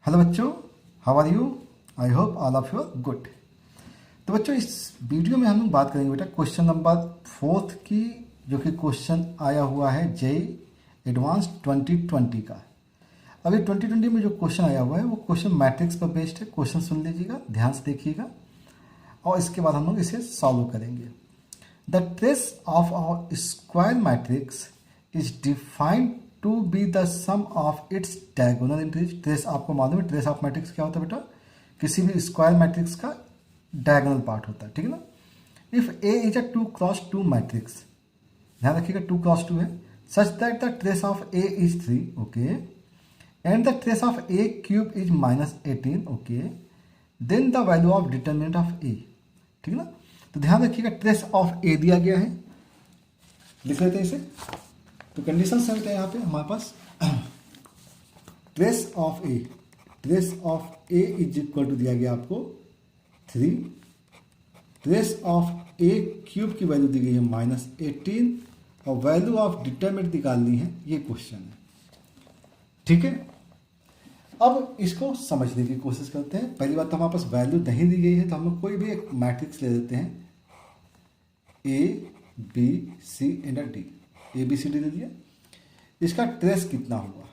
Hello बच्चों, how are you? I hope all of you are good. तो बच्चों, इस वीडियो में हम लोग बात करेंगे बेटा क्वेश्चन नंबर 4 की, जो कि क्वेश्चन आया हुआ है जेई एडवांस 2020 का। अभी 2020 में जो क्वेश्चन आया हुआ है वो क्वेश्चन मैट्रिक्स पर बेस्ड है। क्वेश्चन सुन लीजिएगा, ध्यान से देखिएगा और इसके बाद हम लोग इसे सॉल्व करेंगे। The trace of our square matrix is defined to be the sum of its diagonal entries. Trace आपको मालूम है, ट्रेस ऑफ मैट्रिक्स क्या होता है बेटा? किसी भी स्क्वायर मैट्रिक्स का डायगोनल पार्ट होता है, ठीक है ना। If A is a 2x2 matrix, ध्यान रखिएगा 2x2 है, such that the trace of A is 3, okay, and the trace of A cube is -18, okay, then the value of determinant of A, ठीक है ना। तो ध्यान रखिएगा ट्रेस ऑफ ए दिया गया है, लिख लेते हैं इसे। तो कंडीशन सेट है यहाँ पे हमारे पास trace of A is equal to दिया गया आपको 3, ट्रेस ऑफ ए क्यूब की वैल्यू दी गई है -18 और वैल्यू ऑफ डिटरमिनेंट निकालनी है, ये क्वेश्चन है, ठीक है। अब इसको समझने की कोशिश करते हैं। पहली बात तो हमारे पास वैल्यू नहीं दी गई है, तो हम लोग कोई भी एक मैट्रिक्स ले लेते हैं, A B C and D, A B C D ले लिया। इसका ट्रेस कितना हुआ?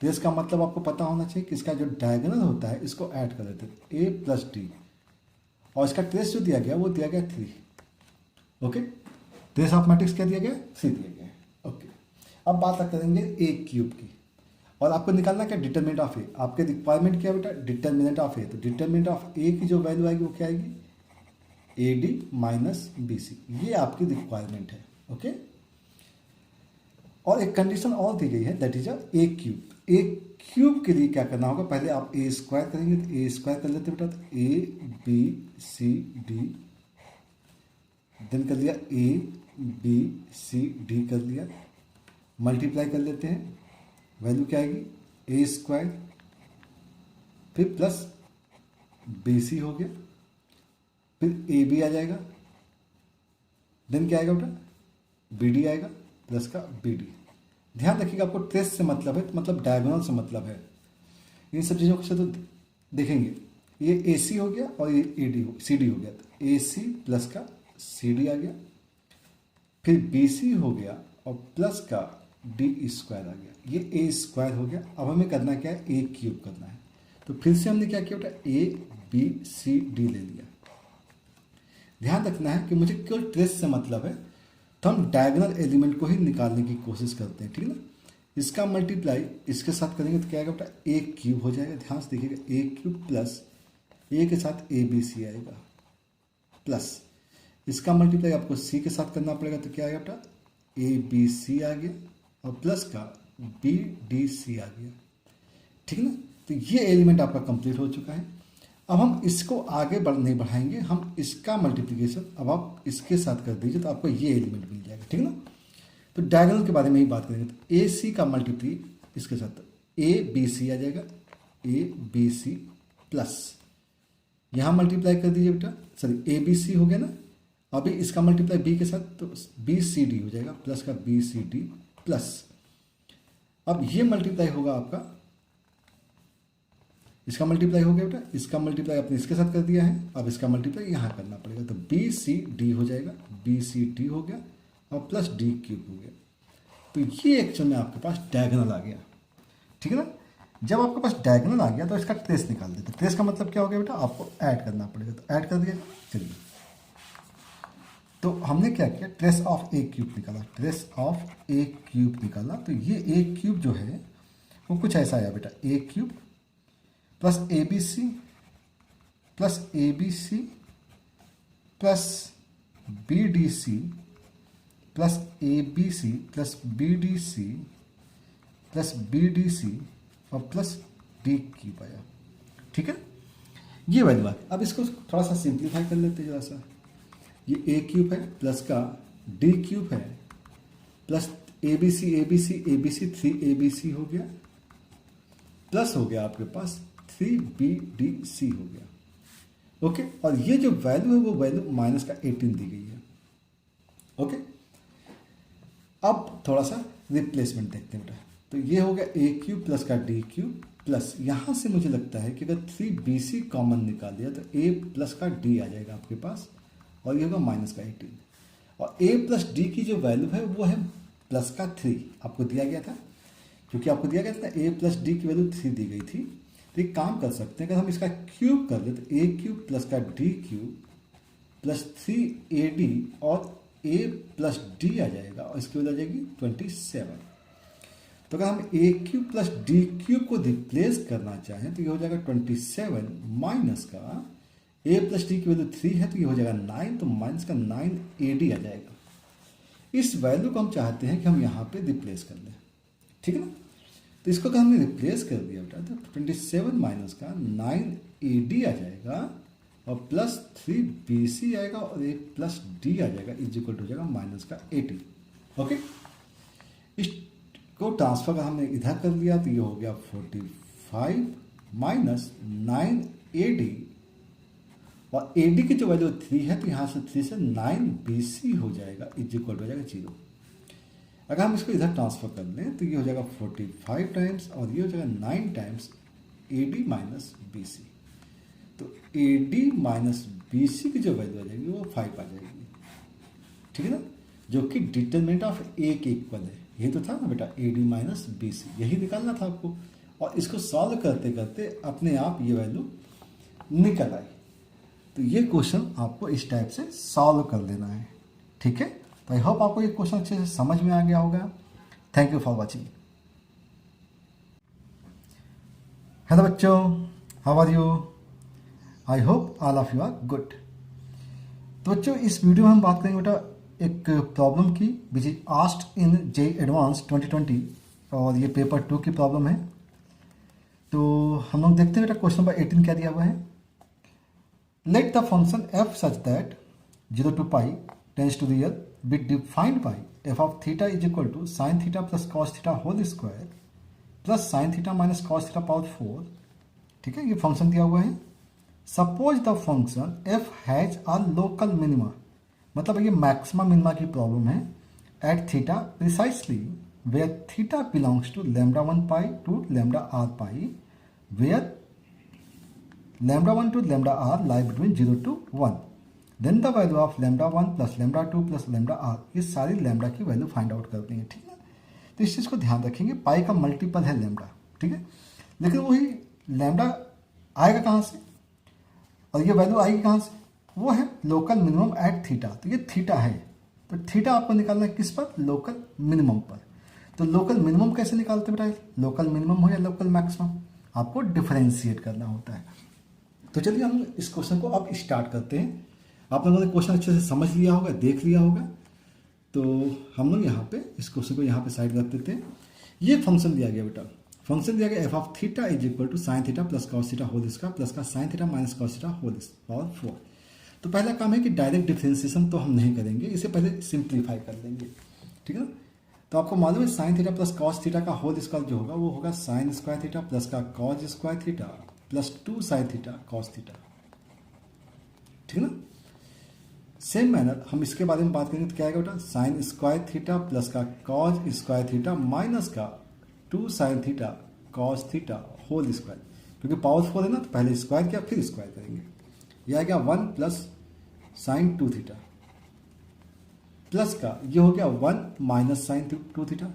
ट्रेस का मतलब आपको पता होना चाहिए कि इसका जो डायगोनल होता है इसको ऐड कर देते हैं, ए प्लस डी, और इसका ट्रेस जो दिया गया वो दिया गया 3, ओके। ट्रेस ऑफ मैट्रिक्स क्या दिया गया? 3 दिया गया है, ओके। अब बात करेंगे ए क्यूब की, और आपको निकालना क्या? डिटरमिनेंट ऑफ ए। आपके रिक्वायरमेंट क्या बेटा? डिटरमिनेंट ऑफ ए। तो डिटरमिनेंट ऑफ ए की जो वैल्यू आएगी वो क्या आएगी? A D minus B C, ये आपकी रिक्वायरमेंट है, ओके। और एक कंडीशन और दी गई है, that is a cube. A cube के लिए क्या करना होगा? पहले आप ए स्क्वायर करेंगे, तो ए स्क्वायर कर लेते बेटा, तो A B C D, then कर लिया ए बी सी डी कर लिया, मल्टीप्लाई कर लेते हैं, वैल्यू क्या आएगी? ए स्क्वायर फिर प्लस बी सी हो गया, फिर ए बी आ जाएगा, देन क्या आएगा बेटा? बी डी आएगा प्लस का बी डी। ध्यान रखिएगा, आपको ट्रेस से मतलब है, मतलब डायगोनल से मतलब है। इन सब चीज़ों को तो देखेंगे, ये ए सी हो गया और ये ए डी सी डी हो गया, तो ए सी प्लस का सी डी आ गया, फिर बी सी हो गया और प्लस का डी स्क्वायर आ गया, ये ए स्क्वायर हो गया। अब हमें करना क्या है? ए क्यूब करना है। तो फिर से हमने क्या किया बेटा? ए बी सी डी ले लिया। ध्यान रखना है कि मुझे केवल ट्रेस से मतलब है, तो हम डायगोनल एलिमेंट को ही निकालने की कोशिश करते हैं, ठीक है ना। इसका मल्टीप्लाई इसके साथ करेंगे तो क्या आएगा बेटा? ए क्यूब हो जाएगा। ध्यान से देखिएगा, ए क्यूब प्लस ए के साथ ए बी सी आएगा, प्लस इसका मल्टीप्लाई आपको सी के साथ करना पड़ेगा, तो क्या आएगा बेटा? ए बी सी आ गया और प्लस का बी डी सी आ गया, ठीक है ना। तो ये एलिमेंट आपका कंप्लीट हो चुका है। अब हम इसको आगे नहीं बढ़ाएंगे, हम इसका मल्टीप्लिकेशन अब आप इसके साथ कर दीजिए, तो आपको ये एलिमेंट मिल जाएगा, ठीक है ना। तो डायगोनल के बारे में ही बात करेंगे, तो ए सी का मल्टीप्ली इसके साथ ए बी सी आ जाएगा, ए बी सी प्लस यहाँ मल्टीप्लाई कर दीजिए बेटा, सॉरी ए बी सी हो गया ना, अभी इसका मल्टीप्लाई बी के साथ, तो बी सी डी हो जाएगा, प्लस का बी सी डी प्लस, अब ये मल्टीप्लाई होगा आपका, इसका मल्टीप्लाई हो गया बेटा, इसका मल्टीप्लाई आपने इसके साथ कर दिया है, अब इसका मल्टीप्लाई यहाँ करना पड़ेगा, तो बी सी डी हो जाएगा, बी सी डी हो गया और प्लस डी क्यूब हो गया। तो ये एक्चुअल में आपके पास डायगोनल आ गया, ठीक है ना। जब आपके पास डायगोनल आ गया तो इसका ट्रेस निकाल देते। ट्रेस का मतलब क्या हो गया बेटा? आपको ऐड करना पड़ेगा, तो ऐड कर दिया। चलिए, तो हमने क्या किया? ट्रेस ऑफ ए क्यूब निकाला, ट्रेस ऑफ ए क्यूब निकाला। तो ये ए क्यूब जो है वो कुछ ऐसा आया बेटा, A cube plus A B C plus A B C plus B D C plus A B C plus B D C plus B D C और प्लस डी क्यूब आया, ठीक है। ये वैल्यू है। अब इसको थोड़ा सा सिंप्लीफाई कर लेते हैं जरा सा। ये ए क्यूब है प्लस का डी क्यूब है plus A B C 3 A B C हो गया, प्लस हो गया आपके पास 3 बी डी सी हो गया, ओके। और ये जो वैल्यू है वो वैल्यू माइनस का 18 दी गई है, ओके। अब थोड़ा सा रिप्लेसमेंट देखते हैं बेटा। तो ये हो गया ए क्यूब प्लस का डी क्यूब प्लस यहाँ से मुझे लगता है कि अगर 3BC कॉमन निकाल दिया तो a प्लस का d आ जाएगा आपके पास, और ये होगा माइनस का 18, और a प्लस d की जो वैल्यू है वो है प्लस का 3 आपको दिया गया था, क्योंकि आपको दिया गया था a प्लस डी की वैल्यू 3 दी गई थी। तो एक काम कर सकते हैं, अगर हम इसका क्यूब कर दें तो a क्यूब प्लस का d क्यूब प्लस 3AD और a प्लस d आ जाएगा, और इसकी वैल्यू आ जाएगी 27। तो अगर हम a cube plus d cube को रिप्लेस करना चाहें तो ये हो जाएगा 27 माइनस का a प्लस d की वैल्यू 3 है तो ये हो जाएगा 9, तो माइनस का 9AD आ जाएगा। इस वैल्यू को हम चाहते हैं कि हम यहाँ पे रिप्लेस कर दें, ठीक है ना। तो इसको अगर हमने रिप्लेस कर दिया बेटा तो 27 माइनस का 9AD आ जाएगा, और प्लस 3BC आएगा, और a प्लस d आ जाएगा, इज इक्वल टू हो जाएगा माइनस का 80। ओके, इसको ट्रांसफर हमने इधर कर लिया तो ये हो गया 45 माइनस 9AD, और AD की जो वैल्यू 3 है तो यहाँ से 3 से 9BC हो जाएगा, इज इक्वल हो जाएगा 0। अगर हम इसको इधर ट्रांसफर कर लें तो ये हो जाएगा 45 टाइम्स, और ये हो जाएगा 9 टाइम्स AD माइनस BC। तो AD माइनस BC की जो वैल्यू आ जाएगी वो 5 आ जाएगी, ठीक है ना, जो कि डिटरमिनेंट ऑफ A के इक्वल है। यही तो था ना बेटा, AD माइनस BC, यही निकालना था आपको, और इसको सॉल्व करते करते अपने आप ये वैल्यू निकल आई। तो ये क्वेश्चन आपको इस टाइप से सॉल्व कर लेना है, ठीक है। तो आई होप आपको ये क्वेश्चन अच्छे से समझ में आ गया होगा। Thank you for watching. Hello बच्चों, how are you? I hope all of you are good. तो बच्चों इस वीडियो में हम बात करेंगे बेटा एक प्रॉब्लम की विच is asked in JEE advance 2020, और ये पेपर 2 की प्रॉब्लम है। तो हम लोग देखते हैं बेटा क्वेश्चन नंबर 18 क्या दिया हुआ है। Let the function f such that 0 to pi tends to real be defined by f of theta is equal to sine theta plus cos theta whole square plus sine theta minus cos theta power 4। ठीक है, ये function दिया हुआ है। Suppose the function f has a local minima, मतलब ये maxima minima की problem है, at theta precisely where theta belongs to λ1 pi to λr pi, where λ1 to λr lie between 0 to 1, then the value of λ1 plus λ2 plus λr, ये सारी lambda की value find out करते हैं, ठीक है। तो इस चीज़ को ध्यान रखेंगे, पाई का मल्टीपल है लैम्डा, ठीक है, लेकिन वही लैम्डा आएगा कहाँ से और ये वैल्यू आएगी कहाँ से, वो है लोकल मिनिमम एट थीटा। तो ये थीटा है, तो थीटा आपको निकालना है किस पर, लोकल मिनिमम पर। तो लोकल मिनिमम कैसे निकालते बेटा, लोकल मिनिमम हो या लोकल मैक्सिमम, आपको डिफरेंशिएट करना होता है। तो चलिए हम इस क्वेश्चन को अब स्टार्ट करते हैं। आप लोगों ने क्वेश्चन अच्छे से समझ लिया होगा, देख लिया होगा, तो हम लोग यहाँ पे इस क्वेश्चन को यहाँ पे साइड रख देते हैं। ये फंक्शन दिया गया बेटा, फंक्शन दिया गया F of theta is equal to sine theta plus cos theta whole square plus का sine theta minus cos theta whole power 4। तो पहला काम है कि डायरेक्ट डिफरेंशिएशन तो हम नहीं करेंगे, इसे पहले सिंप्लीफाई कर लेंगे, ठीक है ना। तो आपको मालूम है sign theta plus cos theta का होल स्क्वायर जो होगा वो होगा साइन स्क्वायर थीटा प्लस का cos square theta plus 2 sine theta cos theta, ठीक है ना। सेम मैनर हम इसके बारे में बात करेंगे तो क्या आएगा बेटा, साइन स्क्वायर थीटा प्लस का कॉस स्क्वायर थीटा माइनस का 2 sine theta cos theta whole square, क्योंकि पावर 4 है ना तो पहले स्क्वायर किया फिर स्क्वायर करेंगे। यह आ गया 1 प्लस साइन 2 थीटा प्लस का ये हो गया 1 माइनस साइन 2 थीटा,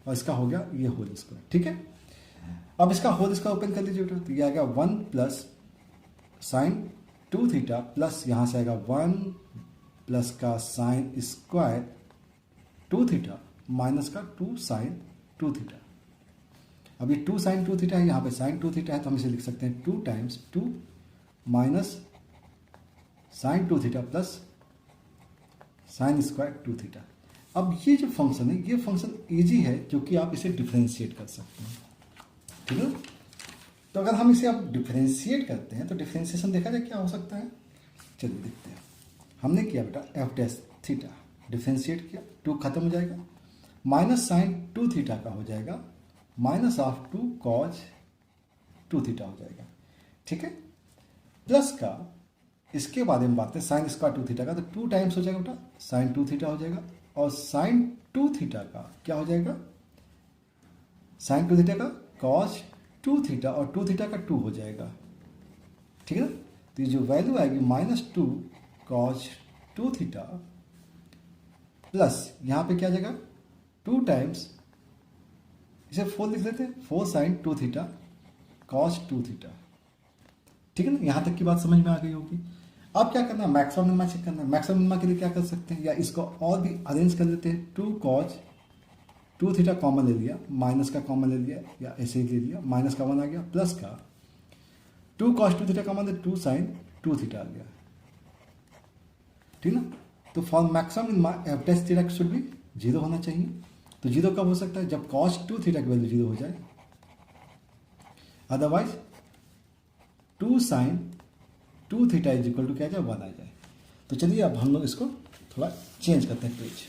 और इसका हो गया ये होल स्क्वायर, ठीक है। अब इसका होल स्क्वायर ओपन कर लीजिए बेटा, तो ये आ गया 1 प्लस साइन 2 थीटा प्लस यहाँ से आएगा 1 प्लस का साइन स्क्वायर 2 थीटा माइनस का 2 साइन 2 थीटा। अब ये 2 साइन 2 थीटा है, यहाँ पे साइन 2 थीटा है, तो हम इसे लिख सकते हैं 2 times 2 minus sine 2 theta plus sine square 2 theta. अब ये जो फंक्शन है ये फंक्शन इजी है, जो कि आप इसे डिफरेंशिएट कर सकते हैं, ठीक है। तो अगर हम इसे अब डिफरेंशिएट करते हैं तो डिफरेंशिएशन देखा जाए क्या हो सकता है, चलिए देखते हैं। हमने किया बेटा एफ डैश थीटा डिफरेंशिएट किया, 2 खत्म हो जाएगा, माइनस साइन 2 थीटा का हो जाएगा माइनस ऑफ 2 कॉज 2 थीटा हो जाएगा, ठीक है, प्लस का इसके बारे में बात करें साइन स्क्वायर 2 थीटा का, तो 2 टाइम्स हो जाएगा बेटा साइन 2 थीटा हो जाएगा, और साइन 2 थीटा का क्या हो जाएगा, साइन 2 थीटा का कॉस 2 थीटा और 2 थीटा का 2 हो जाएगा, ठीक है ना। तो ये जो वैल्यू आएगी -2 कॉस 2 थीटा प्लस यहाँ पे क्या आ जाएगा 2 टाइम्स, इसे 4 लिख लेते हैं, 4 साइन 2 थीटा कॉस 2 थीटा, ठीक है ना। यहाँ तक की बात समझ में आ गई होगी। अब क्या करना है, मैक्सिमम मिनिमा चेक करना है। मैक्सिमम मिनिमा के लिए क्या कर सकते हैं, या इसको और भी अरेंज कर लेते हैं। 2 कॉस 2 थीटा कॉमन ले लिया, माइनस का कॉमन ले लिया, या ऐसे ही ले लिया, माइनस का 1 आ गया, प्लस का 2 कॉस 2 थीटा कॉमन ले 2 साइन 2 थीटा आ गया, ठीक ना। तो for maximum minima F dash theta should भी 0 होना चाहिए। तो 0 कब हो सकता है, जब कॉस 2 थीटा की वैल्यू 0 हो जाए, otherwise 2 sine 2 theta is equal to क्या आ जाए 1 आ जाए। तो चलिए अब हम लोग इसको थोड़ा चेंज करते हैं पेज।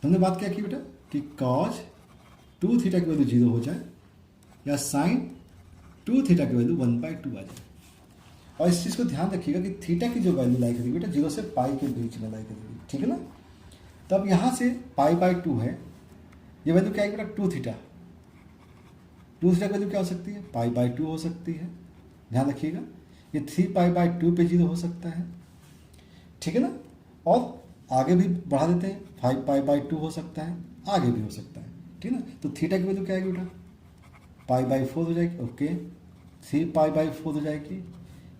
हमने बात क्या की बेटा कि कॉस 2 थीटा की वैल्यू 0 हो जाए या साइन 2 थीटा की वैल्यू 1/2 आ जाए। और इस चीज़ को ध्यान रखिएगा कि थीटा की जो वैल्यू लाई करेगी बेटा 0 से पाई के बीच में लाई करेगी, ठीक है ना। तब यहाँ से π/2 है, ये वैल्यू क्या है बेटा 2 थीटा। 2 थीटा की वैल्यू क्या हो सकती है, π/2 हो सकती है, ध्यान रखिएगा। ये 3π/2 पे 0 हो सकता है, ठीक है ना। और आगे भी बढ़ा देते हैं, 5π/2 हो सकता है, आगे भी हो सकता है, ठीक है ना। तो थीटा की वैल्यू क्या आएगी बेटा π/4 हो जाएगी, ओके 3π/4 हो जाएगी,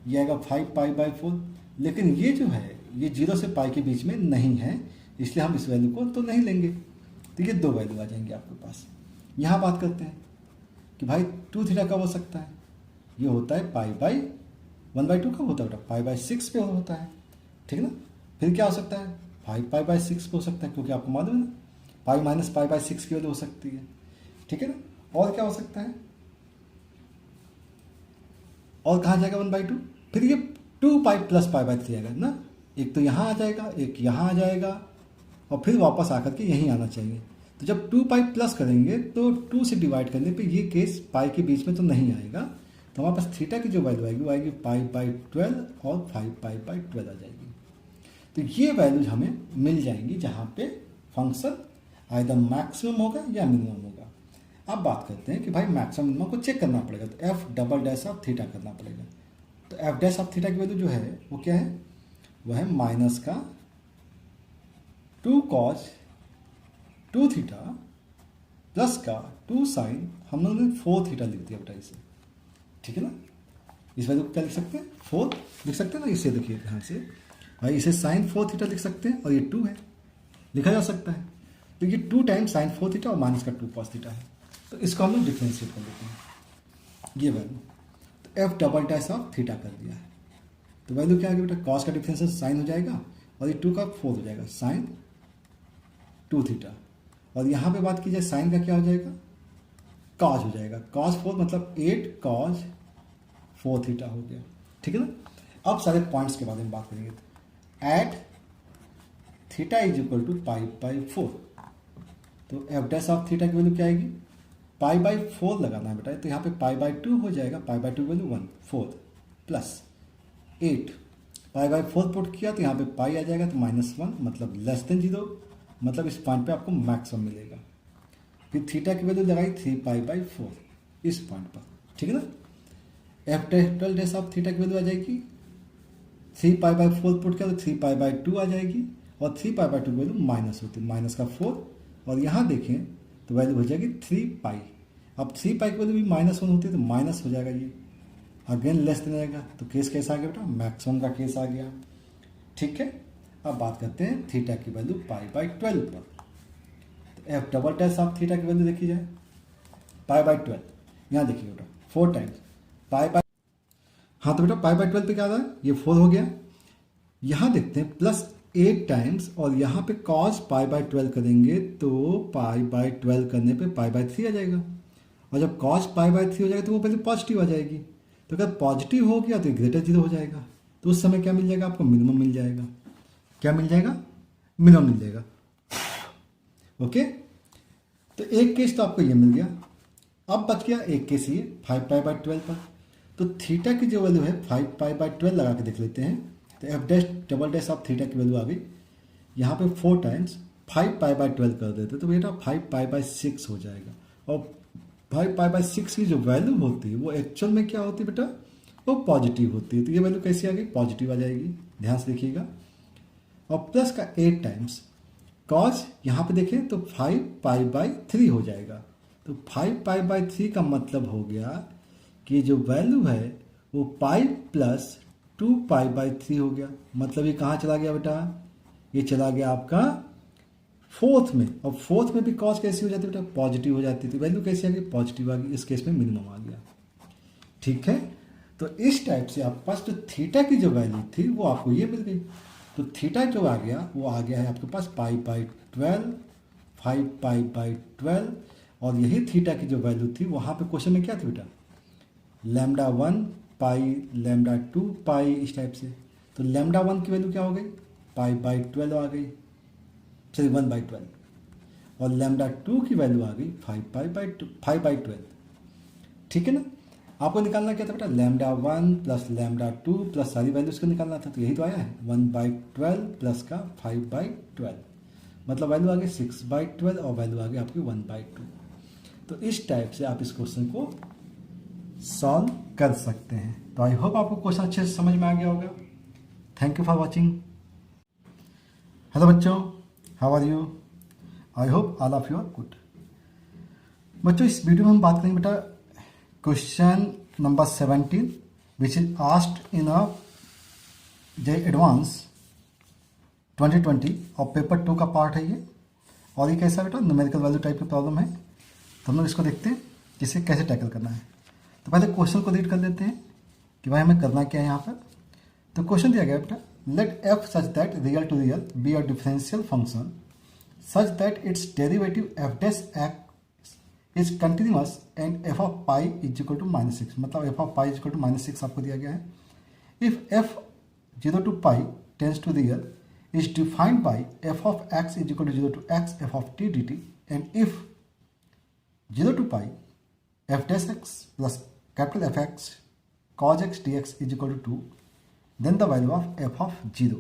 ये आएगा 5π/4। लेकिन ये जो है ये 0 से पाई के बीच में नहीं है, इसलिए हम इस वैल्यू को तो नहीं लेंगे। तो ये 2 वैल्यू आ जाएंगे आपके पास। यहाँ बात करते हैं कि भाई 2 थीटा कब हो सकता है, ये होता है π/1/2 कब होता है बेटा π/6 पे होता है, ठीक है ना। फिर क्या हो सकता है 5π/6 पे हो सकता है, क्योंकि आपको मालूम है ना π - π/6 की वैल्यू हो सकती है, ठीक है ना। और क्या हो सकता है, और कहाँ जाएगा 1/2, फिर ये 2π + π/3 आएगा ना। एक तो यहाँ आ जाएगा, एक यहाँ आ जाएगा, और फिर वापस आकर के यहीं आना चाहिए। तो जब 2π प्लस करेंगे तो 2 से डिवाइड करने पे ये केस पाई के बीच में तो नहीं आएगा। तो हमारे पास थीटा की जो वैल्यू आएगी वो आएगी π/12 और 5π/12 आ जाएगी। तो ये वैल्यूज हमें मिल जाएंगी जहाँ पे फंक्शन आइदर मैक्सिमम होगा या मिनिमम होगा। अब बात करते हैं कि भाई मैक्सिमम मिनिमम को चेक करना पड़ेगा, तो f double dash of theta करना पड़ेगा। तो f डैश ऑफ थीटा की वैल्यू जो है वो क्या है, वो है माइनस का 2 कॉस 2 थीटा प्लस का 2 साइन, हम लोगों ने 4 थीटा लिख दिया बेटा इसे, ठीक है ना। इस वैल्यू को क्या लिख सकते हैं 4 लिख सकते हैं ना। इसे देखिए ध्यान से भाई, इसे साइन 4 थीटा लिख सकते हैं, और ये 2 है, लिखा जा सकता है। तो ये 2 टाइम्स साइन 4 थीटा और माइनस का 2 कॉस थीटा है। तो इसको हम लोग डिफ्रेंशिएट कर लेते हैं, ये वैल्यू। तो F double dash of theta कर दिया है। तो वैल्यू क्या आ गई बेटा, कॉस का डिफरेंशियल साइन हो जाएगा, और ये 2 का 4 हो जाएगा, साइन 2 थीटा। और यहाँ पे बात की जाए साइन का क्या हो जाएगा, कॉस हो जाएगा, कॉस 4 मतलब 8 कॉस 4 थीटा हो गया, ठीक है ना। अब सारे पॉइंट्स के बारे में बात करेंगे। At theta is equal to π/4, तो एफ डैश ऑफ थीटा की वैल्यू क्या आएगी, π/4 लगाना है बेटा। तो यहाँ पे π/2 हो जाएगा, π/2 वैल्यू 1 4 प्लस 8, π/4 पुट किया तो यहाँ पे पाई आ जाएगा, तो -1 मतलब <0, मतलब इस पॉइंट पे आपको मैक्सिमम मिलेगा। फिर थीटा की वैल्यू लगाई 3π/4 इस पॉइंट पर, ठीक है ना। F double dash of theta की वैल्यू आ जाएगी 3π/4 पुट किया तो 3π/2 आ जाएगी, और 3π/2 की वैल्यू माइनस होती है, माइनस का 4, और यहाँ देखें तो वैल्यू हो जाएगी 3π। अब 3π की वैल्यू भी -1 होती है तो माइनस हो जाएगा, ये अगेन लेस देन आएगा। तो केस कैसा आ गया बेटा, मैक्सिमम का केस आ गया, ठीक है। अब बात करते हैं थीटा की वैल्यू π/12 पर। तो F double dash of theta की वैल्यू देखी जाए π/12, यहाँ देखिए बेटा 4 टाइम्स π/, हाँ तो बेटा π/12 पे क्या आ रहा है, ये 4 हो गया। यहाँ देखते हैं प्लस 8 टाइम्स, और यहाँ पे cos π/12 करेंगे तो π/12 करने पे π/3 आ जाएगा, और जब cos π/3 हो जाएगा तो वो पहले पॉजिटिव आ जाएगी। तो अगर पॉजिटिव हो गया तो ग्रेटर 0 हो जाएगा, तो उस समय क्या मिल जाएगा आपको, मिनिमम मिल जाएगा। क्या मिल जाएगा, मिनिमम मिल जाएगा, ओके। तो एक केस तो आपको ये मिल गया। अब बच गया एक केस ये 5π/12 पर। तो थीटा की जो वैल्यू है 5π/12 लगा के देख लेते हैं। तो F dash double dash of theta की वैल्यू आ गई, यहाँ पे 4 टाइम्स 5π/12 कर देते तो बेटा 5π/6 हो जाएगा, और भाई पाई बाई 6 की जो वैल्यू होती है वो एक्चुअल में क्या होती है बेटा, वो पॉजिटिव होती है। तो ये वैल्यू कैसी आ गई, पॉजिटिव आ जाएगी, ध्यान से देखिएगा। और प्लस का 8 टाइम्स कॉज, यहाँ पे देखें तो 5 पाई बाई 3 हो जाएगा। तो 5 पाई बाई 3 का मतलब हो गया कि जो वैल्यू है वो पाई प्लस 2 पाई बाई 3 हो गया। मतलब ये कहाँ चला गया बेटा, ये चला गया आपका फोर्थ में। और फोर्थ में भी कॉज कैसी हो जाती है बेटा, पॉजिटिव हो जाती थी। वैल्यू कैसी आ गई, पॉजिटिव आ गई। इस केस में मिनिमम आ गया। ठीक है, तो इस टाइप से आपके पास जो थीटा की जो वैल्यू थी वो आपको ये मिल गई। तो थीटा जो आ गया वो आ गया है आपके पास पाई बाई 12, 5 पाई बाई 12। और यही थीटा की जो वैल्यू थी वहाँ पे क्वेश्चन में क्या थी बेटा, लैम्डा 1 पाई, लैम्डा 2 पाई, इस टाइप से। तो लैम्डा 1 की वैल्यू क्या हो गई, पाई बाई 12 आ गई, सॉरी 1 बाई 12। और लैम्डा 2 की वैल्यू आ गई 5 बाई 12। ठीक है ना, आपको निकालना क्या था बेटा, लैम्डा 1 प्लस लैम्डा 2 प्लस सारी वैल्यूज को निकालना था। तो यही तो आया है 1 बाई 12 प्लस का 5 बाई 12, मतलब वैल्यू आ गई 6 बाई 12 और वैल्यू आ गई आपकी 1 बाई 2। तो इस टाइप से आप इस क्वेश्चन को सॉल्व कर सकते हैं। तो आई होप आपको क्वेश्चन अच्छे से समझ में आ गया होगा। Thank you for watching. Hello बच्चों, how are you, I hope all of you are good. बच्चों इस वीडियो में हम बात करेंगे बेटा question number 17 which is asked in a J advance 2020 और पेपर 2 का पार्ट है ये। और ये कैसा बेटा, न्यूमेरिकल वैल्यू टाइप की प्रॉब्लम है। तो हम लोग इसको देखते हैं कि इसे कैसे टैकल करना है। तो पहले क्वेश्चन को रीड कर लेते हैं कि भाई हमें करना क्या है यहाँ पर। तो क्वेश्चन दिया गया बेटा, let F such that real to real be a differential function such that its derivative F dash X is continuous and F of pi is equal to -6। मतलब F of pi is equal to -6 आपको दिया गया है। If F 0 to pi tends to real is defined by F of X is equal to 0 to X F of T D T, and if 0 to pi F dash X plus capital F X cos X D X is equal to 2, then the value of F of 0।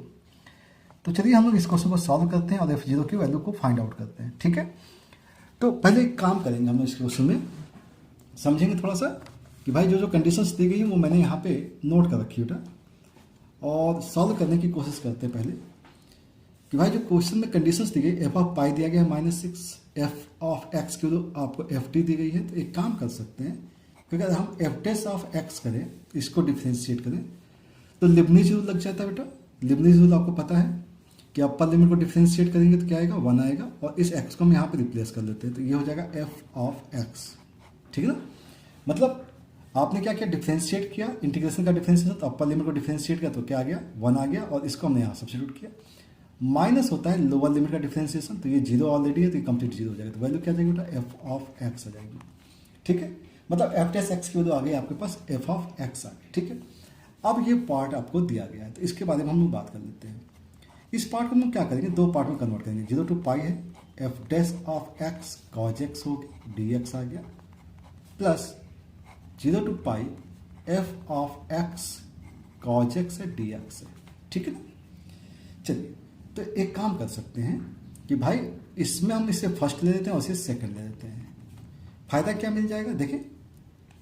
तो चलिए हम लोग इस question को solve करते हैं और F 0 की वैल्यू को फाइंड आउट करते हैं। ठीक है, तो पहले एक काम करेंगे हम लोग इस क्वेश्चन में, समझेंगे थोड़ा सा कि भाई जो जो कंडीशंस दी गई हैं वो मैंने यहाँ पे नोट कर रखी बेटा, और सॉल्व करने की कोशिश करते हैं पहले कि भाई जो क्वेश्चन में कंडीशंस दी गई, एफ ऑफ पाई दिया गया है -6, एफ ऑफ एक्स की आपको एफ टी दी गई है। तो एक काम कर सकते हैं, क्योंकि अगर हम एफ डैश ऑफ एक्स करें, इसको डिफ्रेंशिएट करें, तो लिबनीज रूल लग जाता है बेटा। लिबनीज रूल आपको पता है कि अपर लिमिट को डिफ्रेंशिएट करेंगे तो क्या आएगा, 1 आएगा, और इस एक्स को हम यहाँ पे रिप्लेस कर लेते हैं। तो ये हो जाएगा एफ ऑफ एक्स। ठीक है ना, मतलब आपने क्या किया, डिफ्रेंशिएट किया, इंटीग्रेशन का डिफ्रेंशिएशन, तो अपर लिमिट को डिफ्रेंशिएट किया तो क्या आ गया, 1 आ गया, और इसको हमने यहाँ सब्स्टिट्यूट किया। माइनस होता है लोअर लिमिट का डिफ्रेंशिएशन, तो ये 0 ऑलरेडी है तो ये कंप्लीट 0 हो जाएगा। तो वैल्यू क्या आ जाएगी बेटा, एफ ऑफ एक्स आ जाएगी। ठीक है, मतलब एफ डैश एक्स की वैल्यू आ गई आपके पास एफ ऑफ एक्स आ गई। ठीक है, अब ये पार्ट आपको दिया गया है तो इसके बारे में हम लोग बात कर लेते हैं। इस पार्ट को हम लोग क्या करेंगे, 2 पार्ट में कन्वर्ट करेंगे। 0 टू पाई है, F dash of X cos X हो गया, डी एक्स आ गया, plus 0 to pi F of X cos X है, डी एक्स है। ठीक है ना, चलिए तो एक काम कर सकते हैं कि भाई इसमें हम इसे फर्स्ट ले लेते हैं और इसे सेकंड ले लेते हैं। फायदा क्या मिल जाएगा, देखें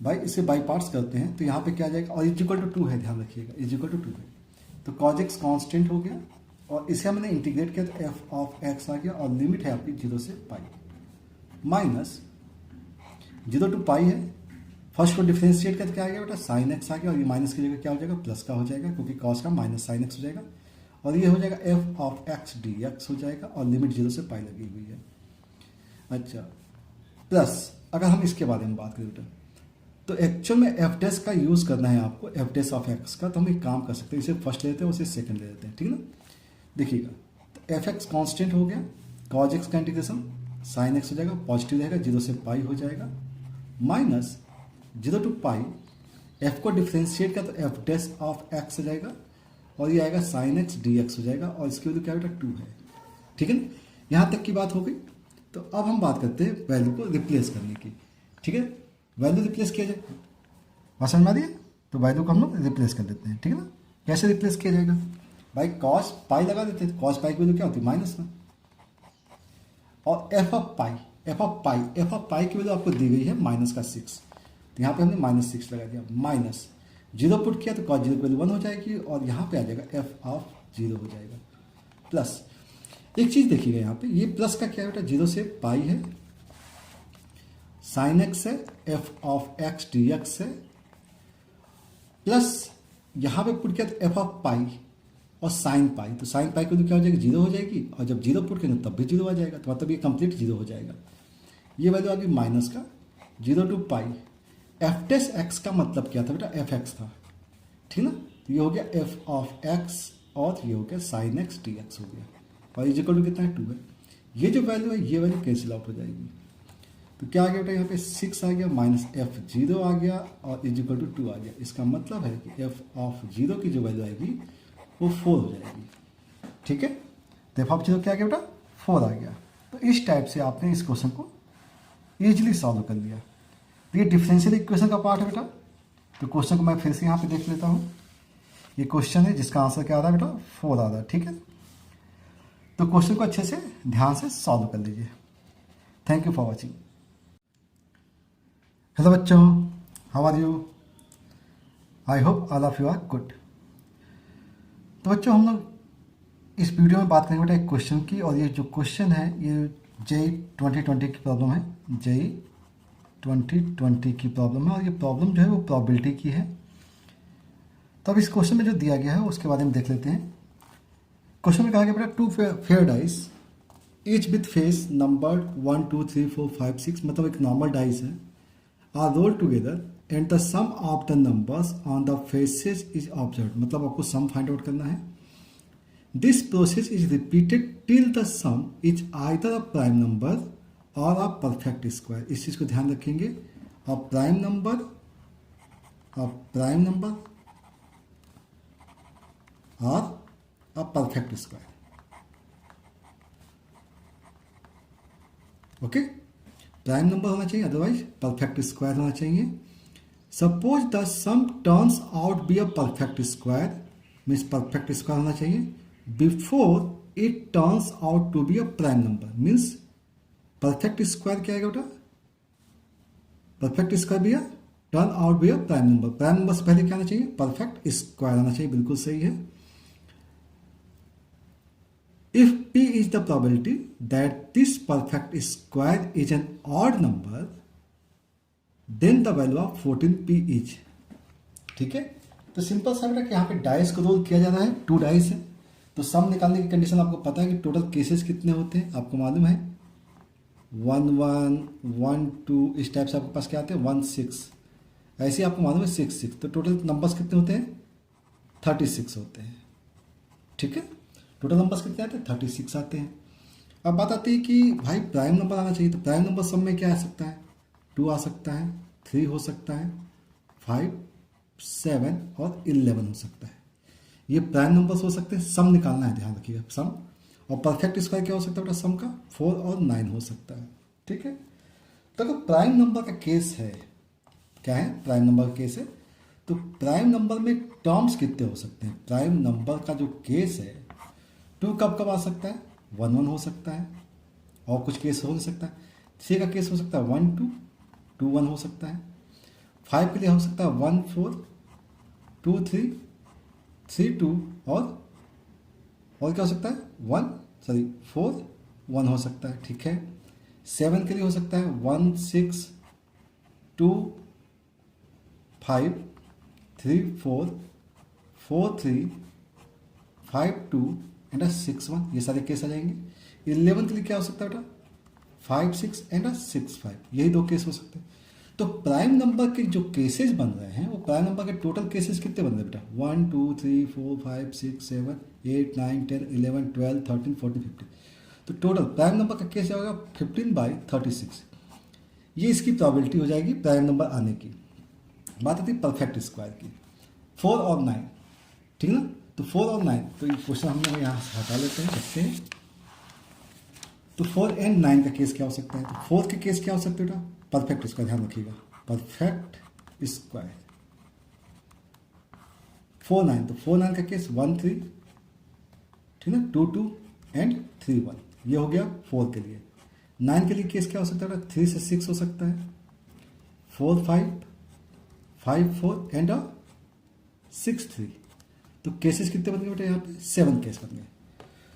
भाई इसे बाई पार्ट्स करते हैं तो यहाँ पे क्या आ जाएगा, और इज इक्वल टू 2 है, ध्यान रखिएगा इज इक्वल टू 2 है, तो कॉज एक्स कॉन्स्टेंट हो गया, और इसे हमने इंटीग्रेट किया तो एफ ऑफ एक्स आ गया, और लिमिट है आपकी 0 से पाई, माइनस 0 टू पाई है, फर्स्ट को डिफ्रेंशिएट करके क्या आ गया बेटा, साइन एक्स आ गया, और ये माइनस की जगह क्या हो जाएगा, प्लस का हो जाएगा, क्योंकि कॉस का माइनस साइन एक्स हो जाएगा, और ये हो जाएगा F of x D x हो जाएगा, और लिमिट 0 से पाई लगी हुई है। अच्छा, प्लस अगर हम इसके बारे में बात करें बेटा, तो एक्चुअल में एफ डैश का यूज़ करना है आपको, एफ डैश ऑफ एक्स का। तो हम एक काम कर सकते हैं, इसे फर्स्ट लेते हैं उसे सेकंड ले लेते हैं। ठीक है ना, देखिएगा तो एफ एक्स कॉन्स्टेंट हो गया, कॉज एक्स का इंटीग्रेशन साइन एक्स हो जाएगा, पॉजिटिव रहेगा, 0 से पाई हो जाएगा, माइनस 0 टू पाई एफ को डिफ्रेंशिएट का तो एफ डैश ऑफ एक्स हो जाएगा, और ये आएगा साइन एक्स डी एक्स हो जाएगा, और इसकी वैल्यू क्या बेटा 2 है। ठीक है ना, यहाँ तक की बात हो गई। तो अब हम बात करते हैं वैल्यू को रिप्लेस करने की। ठीक है, वैल्यू रिप्लेस किया जाए, बात समझ में आ रही है। तो वैल्यू को हम लोग रिप्लेस कर देते हैं। ठीक है ना, कैसे रिप्लेस किया जाएगा, भाई कॉस पाई लगा देते हैं, कॉस पाई की वैल्यू क्या होती है, माइनस में, और F of pi, F of pi की वैल्यू आपको दी गई है -6, तो यहाँ पे हमने -6 लगा दिया, माइनस 0 पुट किया तो cos 0 की वैल्यू 1 हो जाएगी और यहाँ पे आ जाएगा एफ ऑफ 0 हो जाएगा, प्लस एक चीज़ देखिएगा यहाँ पे, ये प्लस का क्या है बेटा, 0 से पाई है, साइन एक्स है, F of x D X है, प्लस यहाँ पे पुट किया तो एफ ऑफ पाई और साइन पाई, तो साइन पाई की वैल्यू क्या हो जाएगी, 0 हो जाएगी, और जब 0 पुट करेंगे तब भी 0 आ जाएगा, तो मतलब ये कंप्लीट 0 हो जाएगा। ये वैल्यू आ गई माइनस का 0 टू पाई, एफ टेस एक्स का मतलब क्या था बेटा, एफ एक्स था, ठीक ना, तो ये हो गया एफ ऑफ एक्स और ये हो गया साइन एक्स डी एक्स हो गया, और इज इक्वल टू कितना है 2 है। ये जो वैल्यू है ये वैल्यू कैंसिल आउट हो जाएगी, तो क्या आ गया बेटा यहाँ पे 6 आ गया, माइनस एफ 0 आ गया और इज इक्वल टू 2 आ गया। इसका मतलब है कि एफ ऑफ 0 की जो वैल्यू आएगी वो 4 हो जाएगी, ठीक है। तो एफ ऑफ 0 क्या आ गया बेटा, 4 आ गया। तो इस टाइप से आपने इस क्वेश्चन को ईजिली सॉल्व कर लिया। तो ये डिफरेंशियल इक्वेशन का पार्ट है बेटा। तो क्वेश्चन को मैं फिर से यहाँ पे देख लेता हूँ। ये क्वेश्चन है जिसका आंसर क्या आ रहा है बेटा, 4 आ रहा है, ठीक है। तो क्वेश्चन को अच्छे से ध्यान से सॉल्व कर लीजिए। Thank you for watching. Hello बच्चों, how are you? I hope all of you are good. तो बच्चों हम लोग इस वीडियो में बात करेंगे बेटा एक क्वेश्चन की, और ये जो क्वेश्चन है ये जेई 2020 की प्रॉब्लम है, जेई 2020 की प्रॉब्लम है, और ये प्रॉब्लम जो है वो प्रोबेबिलिटी की है। तो अब इस क्वेश्चन में जो दिया गया है उसके बारे में देख लेते हैं। क्वेश्चन में कहा गया बेटा 2 fair dice each with face numbered 1 2 3 4 5 6, मतलब एक नॉर्मल डाइस है, are roll together and the sum of the numbers on the faces is observe, मतलब आपको सम फाइंड आउट करना है। This process is repeated till the sum is either a prime number or a perfect square. इस चीज को ध्यान रखेंगे, अ prime number or a perfect square. Okay, prime number होना चाहिए, अदरवाइज परफेक्ट स्क्वायर होना चाहिए। Suppose the sum turns out be a perfect square, means perfect square होना चाहिए before it turns out to be a prime number. Means perfect square क्या आएगा बेटा, perfect square भी turn out be a prime number. Prime number से पहले क्या आना चाहिए, परफेक्ट स्क्वायर आना चाहिए, बिल्कुल सही है। If P is the probability that this perfect square is an odd number, then the value of 14P is, ठीक है। तो सिंपल सा बेटा कि यहाँ पे डाइस को रोल किया जा रहा है, 2 डाइस है, तो सम निकालने की कंडीशन आपको पता है कि टोटल केसेस कितने होते हैं, आपको मालूम है 1 1 1 2, इस टाइप से आपके पास क्या आते हैं 1 6, ऐसे आपको मालूम है 6 6, तो टोटल नंबर्स कितने होते हैं 36 होते हैं, ठीक है। टोटल नंबर्स कितने आते हैं 36 आते हैं। अब बात आती है कि भाई प्राइम नंबर आना चाहिए, तो प्राइम नंबर सम में क्या आ सकता है, 2 आ सकता है, 3 हो सकता है, 5 7 और 11 हो सकता है। ये प्राइम नंबर्स हो सकते हैं, सम निकालना है, ध्यान रखिएगा सम। और परफेक्ट स्क्वायर क्या हो सकता है बेटा, सम का 4 और 9 हो सकता है, ठीक है। तो अगर प्राइम नंबर का केस है, क्या है प्राइम नंबर का केस है, तो प्राइम नंबर में टर्म्स कितने हो सकते हैं, प्राइम नंबर का जो केस है 2 कब कब आ सकता है, 1 1 हो सकता है, और कुछ केस हो नहीं सकता है। 3 का केस हो सकता है 1 2 2 1 हो सकता है। 5 के लिए हो सकता है 1 4 2 3 3 2, और क्या हो सकता है 4 1 हो सकता है, ठीक है। 7 के लिए हो सकता है 1 6 2 5 3 4 4 3 5 2 एंड 6 1, ये सारे केस आ जाएंगे। 11 के लिए क्या हो सकता है बेटा 5 6 एंड 6 5, यही 2 केस हो सकते हैं। तो प्राइम नंबर के जो केसेस बन रहे हैं वो प्राइम नंबर के टोटल केसेस कितने बन रहे हैं बेटा 1 2 3 4 5 6 7 8 9 10 11 12 13 14 15, तो टोटल प्राइम नंबर का केस होगा 15/36। ये इसकी प्रोबेबिलिटी हो जाएगी प्राइम नंबर आने की। बात आती है परफेक्ट स्क्वायर की, 4 और 9, ठीक ना। तो 4 और 9, तो ये क्वेश्चन हम लोग यहाँ से हटा लेते हैं, रखते हैं। तो 4 एंड 9 का केस क्या हो सकता है, तो 4 के केस क्या हो सकते हैं बेटा परफेक्ट स्क्वायर, ध्यान रखिएगा परफेक्ट स्क्वायर। 4 9, तो 4 9 का केस 1 3, ठीक है, 2 2 एंड 3 1, ये हो गया 4 के लिए। 9 के लिए केस क्या हो सकता है बेटा, 3 से 6 हो सकता है, 4 5, 5 4 एंड 6 3। तो केसेस कितने बन गए बेटा यहाँ पे, 7 केस बन गए।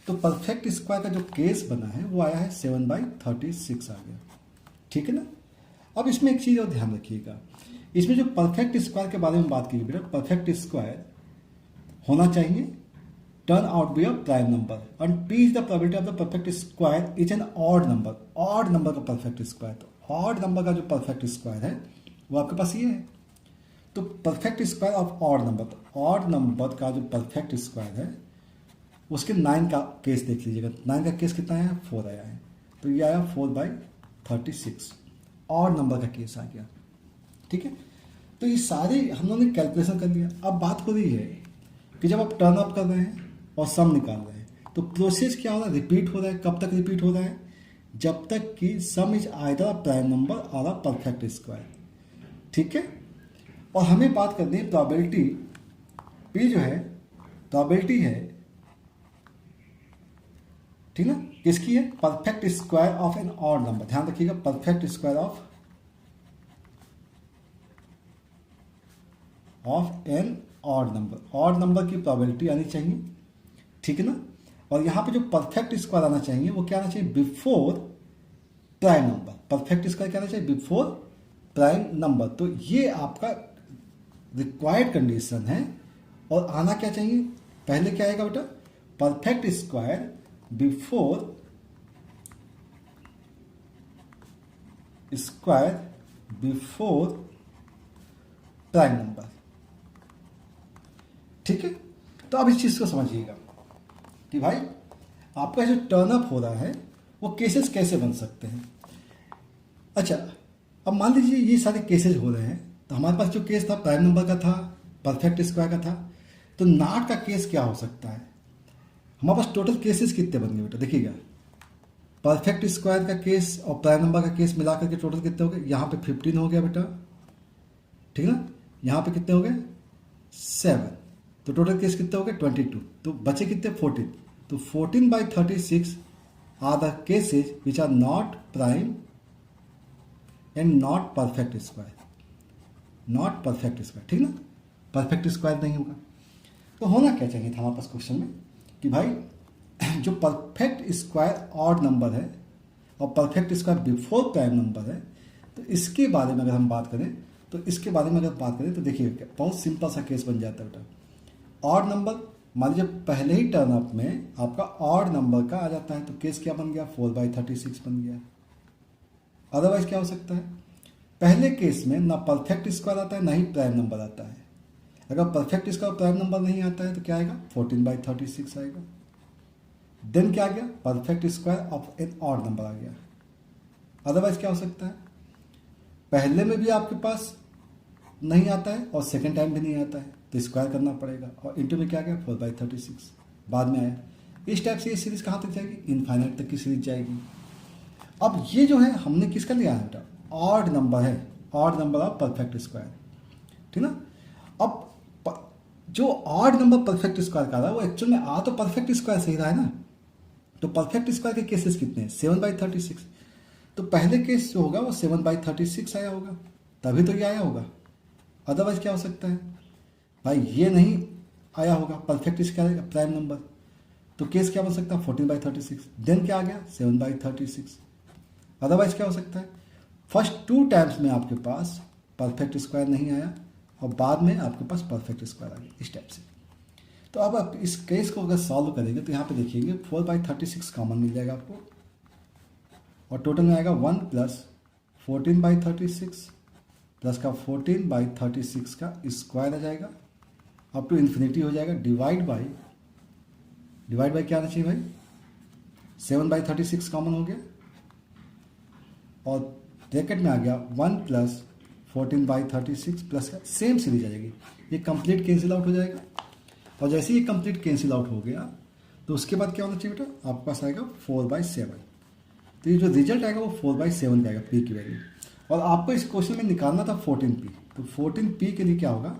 तो परफेक्ट स्क्वायर का जो केस बना है वो आया है 7/36 आ गया, ठीक है ना। अब इसमें एक चीज़ और ध्यान रखिएगा, इसमें जो परफेक्ट स्क्वायर के बारे में बात की बेटा, परफेक्ट स्क्वायर होना चाहिए turn out be a prime number and P is the probability of the perfect square is an odd number. Odd number का परफेक्ट स्क्वायर, तो ऑड नंबर का जो परफेक्ट स्क्वायर है वो आपके पास ये है। तो perfect square of odd number, तो ऑड नंबर का जो परफेक्ट स्क्वायर है उसके 9 का केस देख लीजिएगा। 9 का केस कितना है, 4 आया है, तो ये आया 4/36, ऑड नंबर का केस आ गया, ठीक है। तो ये सारे हम लोगों ने कैलकुलेशन कर लिया। अब बात हो रही है कि जब आप टर्न अप कर रहे हैं और सम निकाल रहे हैं तो प्रोसेस क्या हो रहा है, रिपीट हो रहा है। कब तक रिपीट हो रहा है, जब तक कि सम is either a prime number or a perfect square, ठीक है। और हमें बात करनी है प्रोबेबिलिटी, पी जो है प्रोबेबिलिटी है, ठीक ना, किसकी है, perfect square of an odd number. ध्यान रखिएगा, perfect square of an odd number, odd number की प्रोबेबिलिटी आनी चाहिए, ठीक है ना। और यहां पे जो परफेक्ट स्क्वायर आना चाहिए वो क्या आना चाहिए, before prime number. Perfect square क्या आना चाहिए, बिफोर प्राइम नंबर। तो ये आपका रिक्वायर्ड कंडीशन है। और आना क्या चाहिए, पहले क्या आएगा बेटा, perfect square before prime number, ठीक है। तो अब इस चीज को समझिएगा कि भाई आपका जो टर्न अप हो रहा है वो केसेस कैसे बन सकते हैं। अच्छा, अब मान लीजिए ये सारे केसेस हो रहे हैं, तो हमारे पास जो केस था प्राइम नंबर का था, परफेक्ट स्क्वायर का था, तो नॉट का केस क्या हो सकता है। हमारे पास टोटल केसेस कितने बन गए बेटा, देखिएगा, परफेक्ट स्क्वायर का केस और प्राइम नंबर का केस मिलाकर के टोटल कितने हो गए, यहाँ पे 15 हो गया बेटा, ठीक है ना। यहाँ पे कितने हो गए, 7, तो टोटल केस कितने हो गए, 22। तो बचे कितने, 14। तो 14/36 are the cases which are not prime and not perfect square, not perfect square, ठीक ना, परफेक्ट स्क्वायर नहीं होगा। तो होना क्या चाहिए था हमारे पास क्वेश्चन में कि भाई जो परफेक्ट स्क्वायर ऑड नंबर है और perfect square before prime number है, तो इसके बारे में अगर हम बात करें, तो इसके बारे में अगर बात करें तो देखिए बहुत सिंपल सा केस बन जाता है बेटा। ऑड नंबर, मान लीजिए पहले ही टर्न अप में आपका ऑड नंबर का आ जाता है, तो केस क्या बन गया, 4/36 बन गया। अदरवाइज क्या हो सकता है, पहले केस में ना परफेक्ट स्क्वायर आता है ना ही प्राइम नंबर आता है। अगर परफेक्ट स्क्वायर प्राइम नंबर नहीं आता है तो क्या आएगा, 14/36 आएगा। देन क्या आ गया, perfect square of an odd number आ गया। अदरवाइज क्या हो सकता है, पहले में भी आपके पास नहीं आता है और सेकेंड टाइम भी नहीं आता है, तो स्क्वायर करना पड़ेगा, और इंटू में क्या गया, 4/36 बाद में आया। इस टाइप से ये सीरीज कहाँ तक जाएगी, इनफाइनाइट तक की सीरीज जाएगी। अब ये जो है हमने किसका लिया है बेटा, ऑड नंबर है, odd number of perfect square, ठीक ना। अब जो ऑड नंबर परफेक्ट स्क्वायर का रहा है वो एक्चुअल में आ तो परफेक्ट स्क्वायर से ही रहा है ना। तो परफेक्ट स्क्वायर के केसेस कितने हैं, 7/36। तो पहले केस जो होगा वो 7/36 आया होगा, तभी तो ये आया होगा। अदरवाइज क्या हो सकता है भाई, ये नहीं आया होगा परफेक्ट स्क्वायर प्राइम नंबर, तो केस क्या बन सकता है, 14/36। देन क्या आ गया, 7/36। अदरवाइज क्या हो सकता है, फर्स्ट 2 टाइम्स में आपके पास परफेक्ट स्क्वायर नहीं आया और बाद में आपके पास परफेक्ट स्क्वायर आ गया, इस टाइप से। तो अब आप इस केस को अगर सॉल्व करेंगे तो यहाँ पे देखिएंगे 4/36 कॉमन मिल जाएगा आपको, और टोटल में आएगा 1 + 14/36 प्लस का 14/36 का स्क्वायर आ जाएगा, अप टू इन्फिनिटी हो जाएगा, डिवाइड बाई क्या आना चाहिए भाई, 7/36 कॉमन हो गया, और ब्रैकेट में आ गया 1 + 14/36 प्लस का सेम सीरीज आ जाएगी। ये कंप्लीट कैंसिल आउट हो जाएगा, और जैसे ये कंप्लीट कैंसिल आउट हो गया तो उसके बाद क्या होना चाहिए बेटा, आपके पास आएगा 4/7। तो ये जो रिजल्ट आएगा वो 4/7 का आएगा पी की वैल्यू। और आपको इस क्वेश्चन में निकालना था 14p, तो 14p के लिए क्या होगा,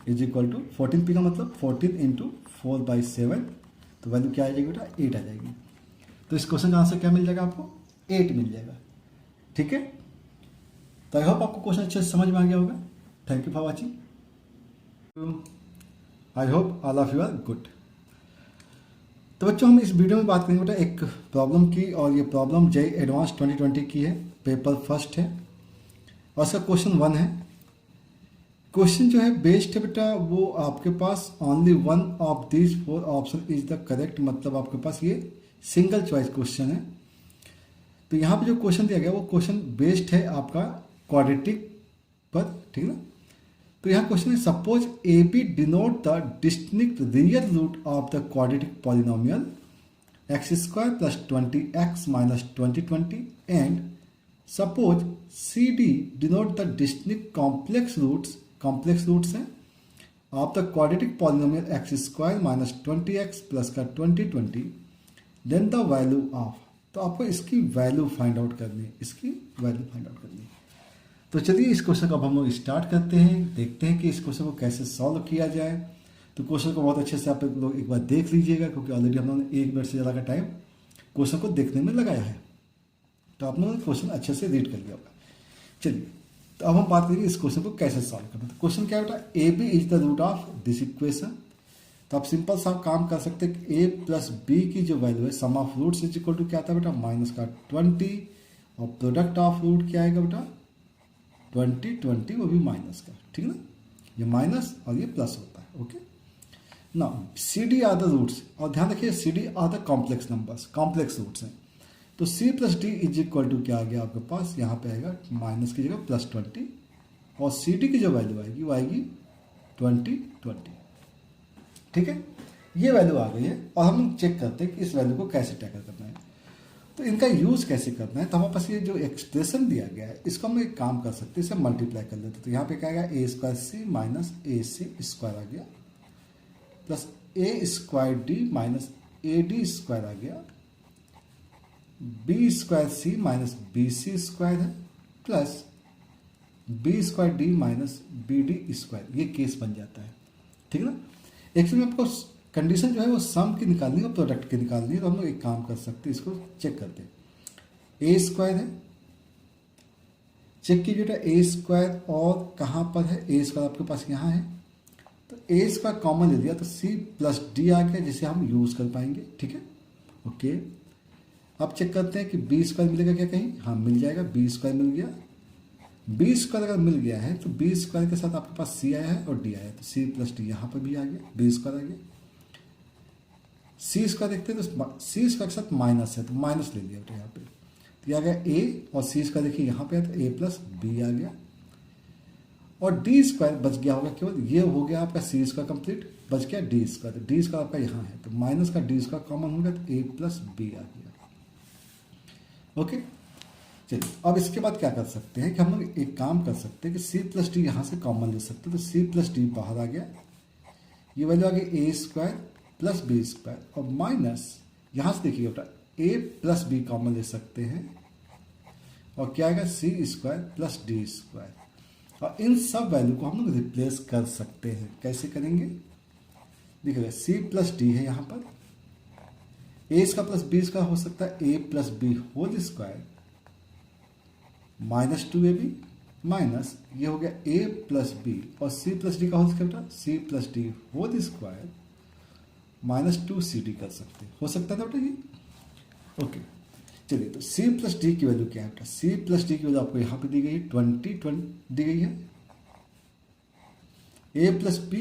= 14p का मतलब 14 × 4/7, तो वैल्यू क्या आ जाएगी बेटा, 8 आ जाएगी। तो इस क्वेश्चन का आंसर क्या मिल जाएगा आपको? 8 मिल जाएगा। ठीक है, तो आई होप आपको क्वेश्चन अच्छे से समझ में आ गया होगा। Thank you for watching. I hope all of you are good. तो बच्चों हम इस वीडियो में बात करेंगे बेटा एक प्रॉब्लम की, और ये प्रॉब्लम JEE एडवांस 2020 की है, पेपर फर्स्ट है और इसका क्वेश्चन 1 है। क्वेश्चन जो है बेस्ड है बेटा वो आपके पास only one of these 4 option is the correct, मतलब आपके पास ये सिंगल चॉइस क्वेश्चन है। तो यहाँ पे जो क्वेश्चन दिया गया वो क्वेश्चन बेस्ड है आपका क्वाड्रेटिक पर, ठीक है ना। तो यहाँ क्वेश्चन है suppose a b denote the distinct real root of the quadratic polynomial x² + 20x - 2020 and suppose c d denote the distinct complex roots हैं of the quadratic polynomial x² - 20x + 2020 then the value of. तो आपको इसकी value find out करनी है, इसकी value find out करनी है। तो चलिए इस क्वेश्चन को अब हम लोग स्टार्ट करते हैं, देखते हैं कि इस क्वेश्चन को कैसे सॉल्व किया जाए। तो क्वेश्चन को बहुत अच्छे से आप लोग एक बार देख लीजिएगा, क्योंकि ऑलरेडी हम लोगों ने 1 मिनट से ज़्यादा का टाइम क्वेश्चन को देखने में लगाया है, तो आप लोगों ने क्वेश्चन अच्छे से रीड कर लिया होगा। चलिए तो अब हम बात करेंगे इस क्वेश्चन को कैसे सॉल्व करना। तो क्वेश्चन क्या बेटा, A B is the root of this equation. तो आप सिंपल सा काम कर सकते हैं कि a + b की जो वैल्यू है sum of roots is equal to क्या आता है बेटा -20, और प्रोडक्ट ऑफ रूट क्या आएगा बेटा 20 वो भी माइनस का, ठीक ना, ये माइनस और ये प्लस होता है। ओके ना, C D are the roots, और ध्यान रखिए C D are the complex numbers, complex roots हैं। तो c + d is equal to क्या आ गया आपके पास, यहाँ पे आएगा माइनस की जगह +20, और सी डी की जो वैल्यू आएगी वो आएगी 20। ठीक है, ये वैल्यू आ गई है, और हम चेक करते हैं कि इस वैल्यू को कैसे टैकल करना है, तो इनका यूज कैसे करना है। तो हमारे पास ये जो एक्सप्रेशन दिया गया है इसको हम एक काम कर सकते हैं, इसे मल्टीप्लाई कर लेते हैं। तो यहाँ पे क्या आएगा a² c - ac² आ गया, प्लस a² d - ad² आ गया, b² c - bc² है, प्लस b² d - bd², ये केस बन जाता है। ठीक है ना, एक्चुअली आपको कंडीशन जो है वो सम की निकालनी है और प्रोडक्ट की निकालनी है। तो हम लोग एक काम कर सकते हैं, इसको चेक करते हैं। a² है, चेक कीजिए बेटा a² और कहाँ पर है, a² आपके पास यहाँ है, तो a² कॉमन ले लिया तो c + d आ गया, जिसे हम यूज कर पाएंगे। ठीक है, ओके। अब चेक करते हैं कि b² मिलेगा क्या कहीं, हाँ मिल जाएगा, b² मिल गया। b² अगर मिल गया है तो b² के साथ आपके पास c आया है और d आया है, तो c + d यहाँ पर भी आ गया, b² आ गया। c² देखते हैं तो c² के साथ माइनस है, तो माइनस ले लिया यहाँ पे, तो ये आ गया a, और c² देखिए यहाँ पे है तो a + b आ गया, और d² बच गया होगा केवल, ये हो गया आपका c² कंप्लीट, बच गया d², तो d² आपका यहाँ है, तो माइनस का d² कॉमन हो गया तो a + b आ गया। ओके, चलिए अब इसके बाद क्या कर सकते हैं कि हम लोग एक काम कर सकते हैं कि c + d यहाँ से कॉमन ले सकते हैं, तो c + d बाहर आ गया, ये वैल्यू आ गई a² + b², और माइनस यहाँ से देखिए बेटा a + b कॉमन ले सकते हैं, और क्या आएगा c² + d², और इन सब वैल्यू को हम लोग रिप्लेस कर सकते हैं। कैसे करेंगे, देखिएगा c + d है यहाँ पर, a² + b² हो सकता है a + b whole square -2ab minus ये हो गया a + b, और c + d का whole square c + d whole square -2cd कर सकते, हो सकता था बेटा ये। ओके, चलिए तो c + d की वैल्यू क्या है बेटा, c + d की वैल्यू आपको यहाँ पे दी गई है 20 दी गई है। a + b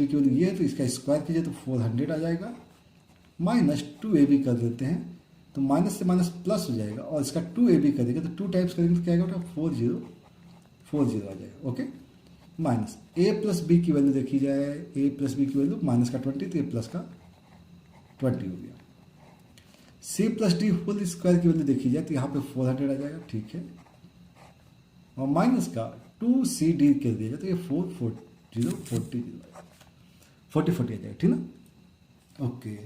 की वैल्यू ये है, तो इसका स्क्वायर कीजिए तो 400 आ जाएगा, -2ab कर देते हैं तो माइनस से माइनस प्लस हो जाएगा, और इसका 2ab करेंगे तो 2 टाइम्स करेंगे तो क्या आएगा बेटा 40 आ जाएगा। ओके, माइनस a + b की वैल्यू देखी जाए, a + b की वैल्यू -20 तो ये +20 हो गया। c + d होल स्क्वायर की वैल्यू देखी जाए तो यहाँ पे 400 आ जाएगा, ठीक है, और माइनस का 2cd कर दिया जाए तो ये 40 आ जाएगा, ठीक ना। ओके,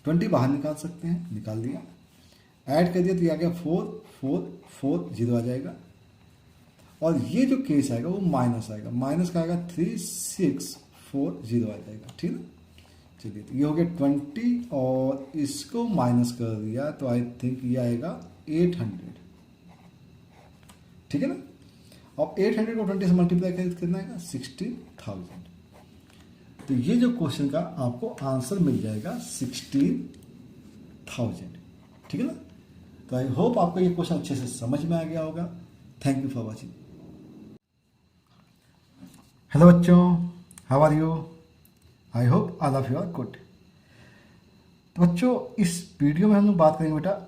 20 बाहर निकाल सकते हैं, निकाल दिया, ऐड कर दिया तो ये आ गया 4440 आ जाएगा, और ये जो केस आएगा वो माइनस आएगा, माइनस का आएगा 3640 आ जाएगा, ठीक है, चलिए तो ये हो गया 20 और इसको माइनस कर दिया तो आई थिंक ये आएगा 800, ठीक है ना। अब 800 को 20 से मल्टीप्लाई करना आएगा 16,000। तो ये जो क्वेश्चन का आपको आंसर मिल जाएगा 16,000, ठीक है ना। तो आई होप आपको ये क्वेश्चन अच्छे से समझ में आ गया होगा। Thank you for watching. Hello बच्चों, how are you? I hope all of you are good. तो बच्चों इस वीडियो में हम लोग बात करेंगे बेटा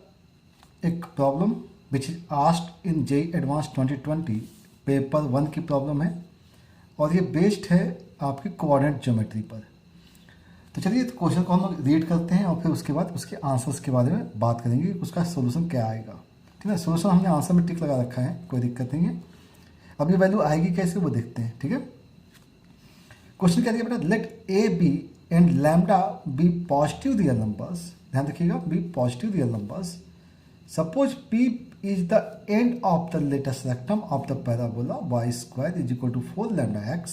एक problem which is asked in JEE advance 2020 paper 1 की प्रॉब्लम है और ये बेस्ड है आपकी कोऑर्डिनेट ज्योमेट्री पर। तो चलिए तो क्वेश्चन को हम लोग रीड करते हैं और फिर उसके बाद उसके आंसर्स के बारे में बात करेंगे कि उसका सोल्यूशन क्या आएगा, ठीक है। सोल्यूशन हमने आंसर में टिक लगा रखा है, कोई दिक्कत नहीं है। अब ये वैल्यू आएगी कैसे वो देखते हैं, ठीक है। क्वेश्चन क्या दिया बेटा, let A B and lambda be positive real numbers, ध्यान रखिएगा be positive real numbers. Suppose P is the end of the latus rectum of the parabola Y square is equal to 4 lambda X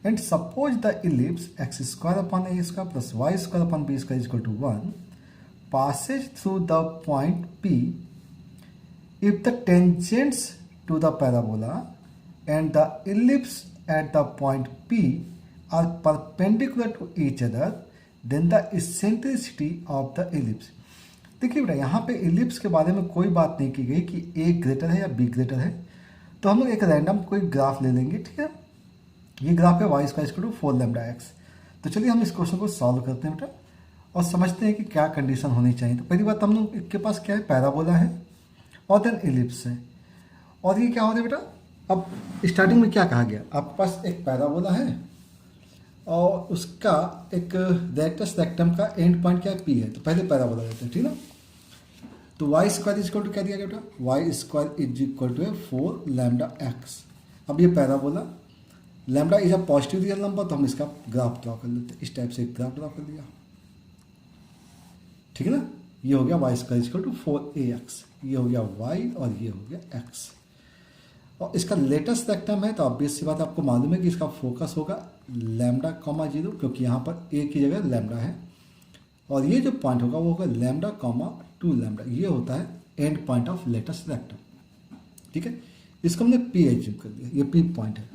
and suppose the ellipse X square upon A square plus Y square upon B square is equal to 1 passes through the point P if the tangents to the parabola and the ellipse at the point P are perpendicular to each other, then the eccentricity of the ellipse। देखिए बेटा यहाँ पे ellipse के बारे में कोई बात नहीं की गई कि ए ग्रेटर है या बी ग्रेटर है, तो हम लोग एक रैंडम कोई ग्राफ ले लेंगे, ठीक है। ये ग्राफ है Y square equal to 4 lambda X. तो चलिए हम इस क्वेश्चन को सॉल्व करते हैं बेटा और समझते हैं कि क्या कंडीशन होनी चाहिए। तो पहली बात हम लोग के पास क्या है, पैराबोला है और देन इलिप्स है। और ये क्या होता है बेटा, अब स्टार्टिंग में क्या कहा गया, आपके पास एक पैराबोला है और उसका एक रेक्टस रेक्टम का एंड पॉइंट क्या है, पी है। तो पहले पैराबोला लेते हैं, ठीक ना। तो Y square is equal to क्या दिया गया बेटा, Y square is equal to 4 lambda X. अब ये parabola, lambda is a positive real number, तो हम इसका ग्राफ ड्रॉ कर लेते हैं। इस टाइप से एक ग्राफ ड्रॉ कर दिया, ठीक है ना। ये हो गया Y square equal to 4ax, ये हो गया y और ये हो गया x। और इसका लेटेस्ट रेक्टम है तो ऑब्वियस सी बात आपको मालूम है कि इसका फोकस होगा लैम्डा कॉमा 0, क्योंकि यहाँ पर a की जगह लैम्डा है। और ये जो पॉइंट होगा वो होगा लैम्डा कॉमा 2 लैम्डा, ये होता है and point of latus rectum, ठीक है। इसको हमने p एज्यूम कर दिया, ये p पॉइंट है।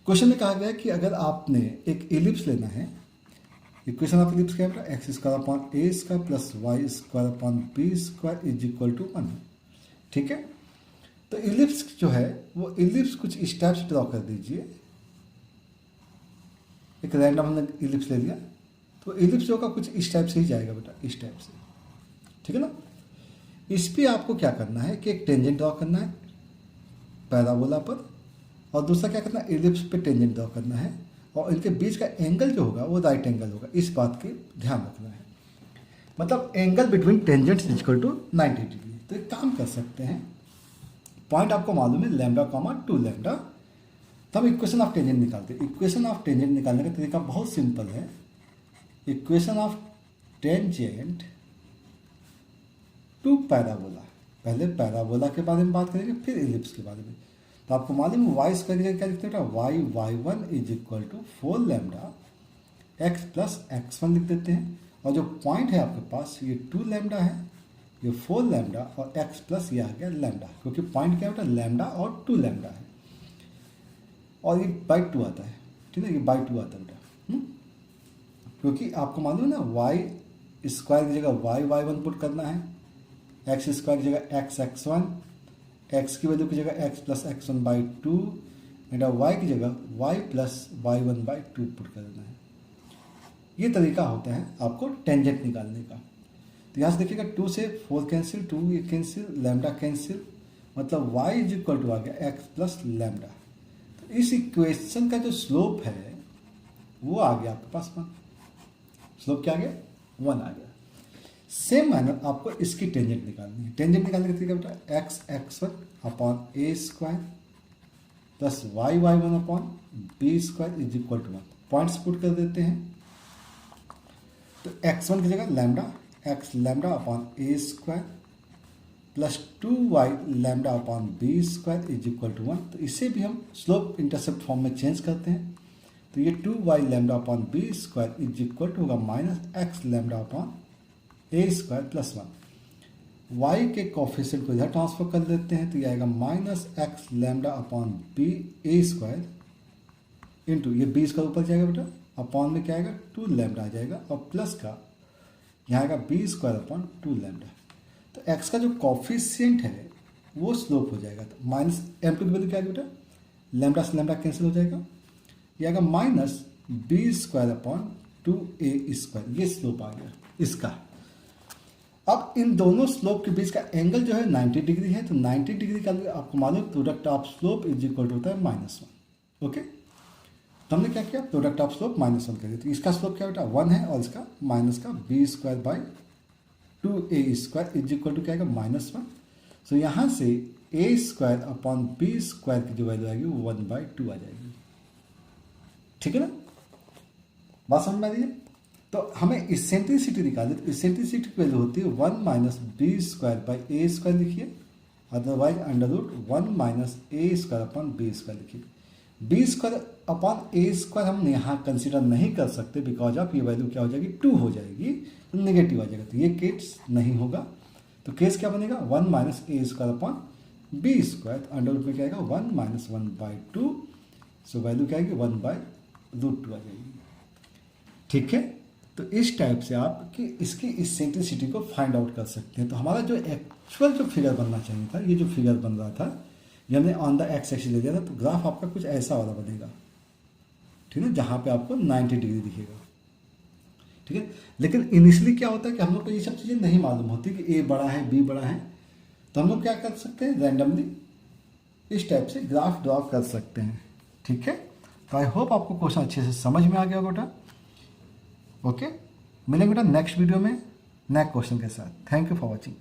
क्वेश्चन में कहा गया है कि अगर आपने एक इलिप्स लेना है, इक्वेशन ऑफ इलिप्स क्या है बेटा, X square upon A square plus Y square upon B square is equal to 1, ठीक है। तो इलिप्स जो है वो इलिप्स कुछ इस टाइप से ड्रॉ कर दीजिए। एक रैंडम हमने इलिप्स ले लिया तो इलिप्स जो का कुछ इस टाइप से ही जाएगा बेटा, इस टाइप से, ठीक है ना। इस पे आपको क्या करना है कि एक टेंजेंट ड्रॉ करना है पैराबोला पर और दूसरा क्या करना है, इलिप्स पे टेंजेंट ड्रॉ करना है और इनके बीच का एंगल जो होगा वो राइट एंगल होगा। इस बात की ध्यान रखना है, मतलब angle between tangents is equal to 90 degree. तो एक काम कर सकते हैं, पॉइंट आपको मालूम है लैम्डा कॉमा 2 लैम्डा, तो हम इक्वेशन ऑफ टेंजेंट निकालते हैं। इक्वेशन ऑफ टेंजेंट निकालने का तरीका बहुत सिंपल है। Equation of tangent to parabola, पहले पैराबोला के बारे में बात करेंगे फिर इलिप्स के बारे में। तो आपको मालूम है वाई स्क्वायर क्या लिखते हैं, Y y1 is equal to 4 lambda X plus x1 लिख देते हैं। और जो पॉइंट है आपके पास ये 2 लैम्डा है, ये 4 लैम्डा और x प्लस ये आ गया लैम्डा, क्योंकि पॉइंट क्या होता है लैम्डा और 2 लैम्डा है और ये बाई 2 आता है, ठीक है, ये बाई 2 आता है बेटा। क्योंकि आपको मालूम है ना वाई स्क्वायर की जगह y1 पुट करना है, एक्स स्क्वायर की जगह x1, x की वैल्यू की जगह x plus x1 by 2 and y की जगह y plus y1 by 2 put कर देना है। ये तरीका होता है आपको टेंजेंट निकालने का। तो यहाँ से देखिएगा 2 से 4 कैंसिल, 2 ये कैंसिल, लैम्डा कैंसिल, मतलब y इज इक्वल टू आ गया x प्लस लैम्डा। तो इस इक्वेशन का जो स्लोप है वो आ गया आपके पास 1, स्लोप क्या आ गया 1 आ गया। सेम मैनर आपको इसकी टेंजेंट निकालनी है। टेंजेंट निकालने का तरीका बेटा x x1 upon A square plus y1 upon B square is equal to 1। Points put कर देते हैं तो x1 की जगह lambda x lambda upon A square plus 2y lambda upon B square is equal to 1। तो इसे भी हम स्लोप इंटरसेप्ट फॉर्म में चेंज करते हैं। तो ये 2y lambda upon B square is equal to होगा माइनस एक्स लैम्डा अपॉन ए स्क्वायर प्लस 1। y के कोफिशिएंट को इधर ट्रांसफर कर देते हैं तो ये आएगा minus x lambda upon b a square into ये बी स्क्वायर ऊपर जाएगा बेटा, अपॉन में क्या आएगा 2 लैम्डा आ जाएगा और प्लस का यहाँ आएगा बी स्क्वायर अपॉन 2 लैम्डा। तो x का जो कोफिशिएंट है वो स्लोप हो जाएगा, तो माइनस एम टू की वैल्यू क्या आएगी बेटा, लैम्डा से लैम्डा कैंसिल हो जाएगा, ये आएगा minus b square upon 2a square, ये स्लोप आ गया इसका। अब इन दोनों स्लोप के बीच का एंगल जो है 90 डिग्री है, तो 90 डिग्री का आपको मालूम product of slope is equal to होता है -1। ओके, तो हमने क्या किया, प्रोडक्ट ऑफ स्लोप -1 कर दिया, तो इसका स्लोप क्या बेटा 1 है और इसका माइनस का b square by 2a square is equal to क्या आएगा -1। सो यहाँ से a square upon B square की जो वैल्यू आएगी वो 1/2 आ जाएगी। ठीक है ना, बात समझ में आ रही है। तो हमें इसेंट्रिसिटी निकालनी, तो इसेंट्रिसिटी की वैल्यू होती है 1 minus b square by a square लिखिए, otherwise under root 1 minus a square upon B square लिखिए। बी स्क्वायर अपॉन ए स्क्वायर हम यहाँ कंसिडर नहीं कर सकते बिकॉज ऑफ ये वैल्यू क्या हो जाएगी 2 हो जाएगी, तो नेगेटिव आ जाएगा, तो ये केस नहीं होगा। तो केस क्या बनेगा 1 minus a square upon B square, under root में क्या आएगा 1 माइनस 1/2, सो वैल्यू क्या आएगी 1/√2 आ जाएगी। ठीक है, तो इस टाइप से आप कि इसकी इसेंट्रिसिटी को फाइंड आउट कर सकते हैं। तो हमारा जो एक्चुअल जो फिगर बनना चाहिए था, ये जो फिगर बन रहा था ये हमने ऑन द एक्स एक्सिस ले लिया था, तो ग्राफ आपका कुछ ऐसा वाला बनेगा, ठीक है, जहाँ पे आपको 90 डिग्री दिखेगा। ठीक है, लेकिन इनिशियली क्या होता है कि हम लोग को ये सब चीज़ें नहीं मालूम होती कि ए बड़ा है बी बड़ा है, तो हम लोग क्या कर सकते हैं रैंडमली इस टाइप से ग्राफ ड्रॉ कर सकते हैं। ठीक है, तो आई होप आपको क्वेश्चन अच्छे से समझ में आ गया बेटा। ओके, मिलेंगे बेटा नेक्स्ट वीडियो में नए क्वेश्चन के साथ। Thank you for watching.